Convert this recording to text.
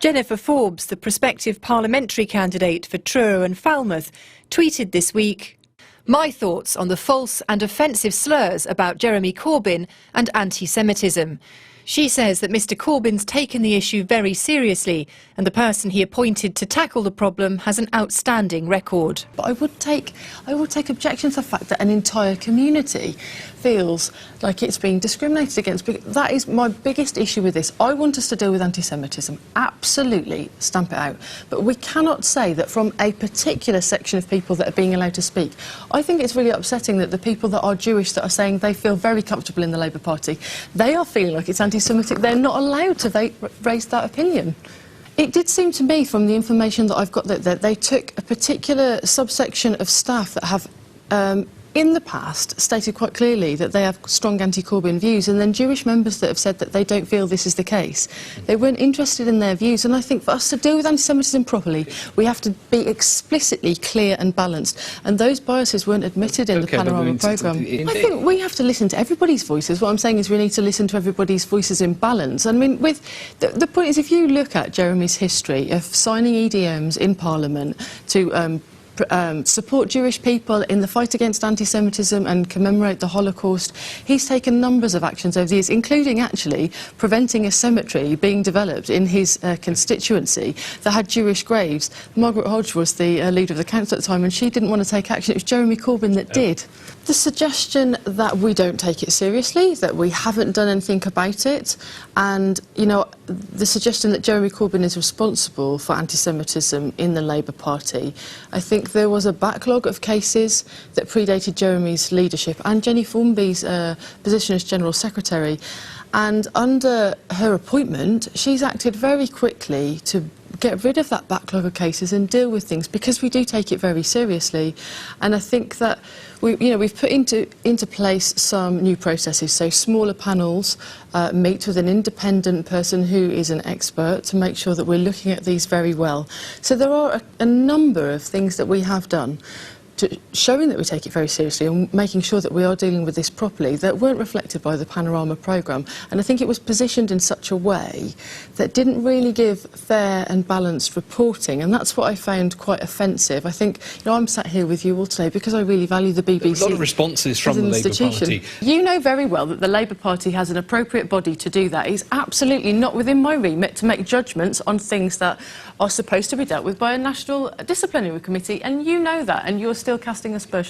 Jennifer Forbes, the prospective parliamentary candidate for Truro and Falmouth, tweeted this week, "My thoughts on the false and offensive slurs about Jeremy Corbyn and anti-Semitism." She says that Mr Corbyn's taken the issue very seriously and the person he appointed to tackle the problem has an outstanding record. But I would take objection to the fact that an entire community feels like it's being discriminated against. That is my biggest issue with this. I want us to deal with anti-Semitism, absolutely stamp it out. But we cannot say that from a particular section of people that are being allowed to speak. I think it's really upsetting that the people that are Jewish that are saying they feel very comfortable in the Labour Party, they are feeling like it's anti-Semitic. They're not allowed to raise that opinion. It did seem to me, from the information that I've got, that they took a particular subsection of staff that have, in the past, stated quite clearly that they have strong anti-Corbyn views, and then Jewish members that have said that they don't feel this is the case. They weren't interested in their views, and I think for us to deal with anti-Semitism properly, we have to be explicitly clear and balanced, and those biases weren't admitted in the Panorama programme. I think we have to listen to everybody's voices. What I'm saying is we need to listen to everybody's voices in balance. I mean, with the point is, if you look at Jeremy's history of signing EDMs in Parliament to support Jewish people in the fight against anti-Semitism and commemorate the Holocaust. He's taken numbers of actions over the years, including actually preventing a cemetery being developed in his constituency that had Jewish graves. Margaret Hodge was the leader of the council at the time, and she didn't want to take action. It was Jeremy Corbyn that did. The suggestion that we don't take it seriously, that we haven't done anything about it, and, you know, the suggestion that Jeremy Corbyn is responsible for anti-Semitism in the Labour Party, I think there was a backlog of cases that predated Jeremy's leadership and Jenny Formby's position as General Secretary. And under her appointment, she's acted very quickly to get rid of that backlog of cases and deal with things, because we do take it very seriously. And I think that we've put into place some new processes. So smaller panels meet with an independent person who is an expert to make sure that we're looking at these very well. So there are a number of things that we have done showing that we take it very seriously and making sure that we are dealing with this properly, that weren't reflected by the Panorama programme. And I think it was positioned in such a way that didn't really give fair and balanced reporting, and that's what I found quite offensive. I think, I'm sat here with you all today because I really value the BBC. There were a lot of responses from the Labour Party. You know very well that the Labour Party has an appropriate body to do that. It's absolutely not within my remit to make judgments on things that are supposed to be dealt with by a National Disciplinary Committee, and you know that, and you're still casting aspersions.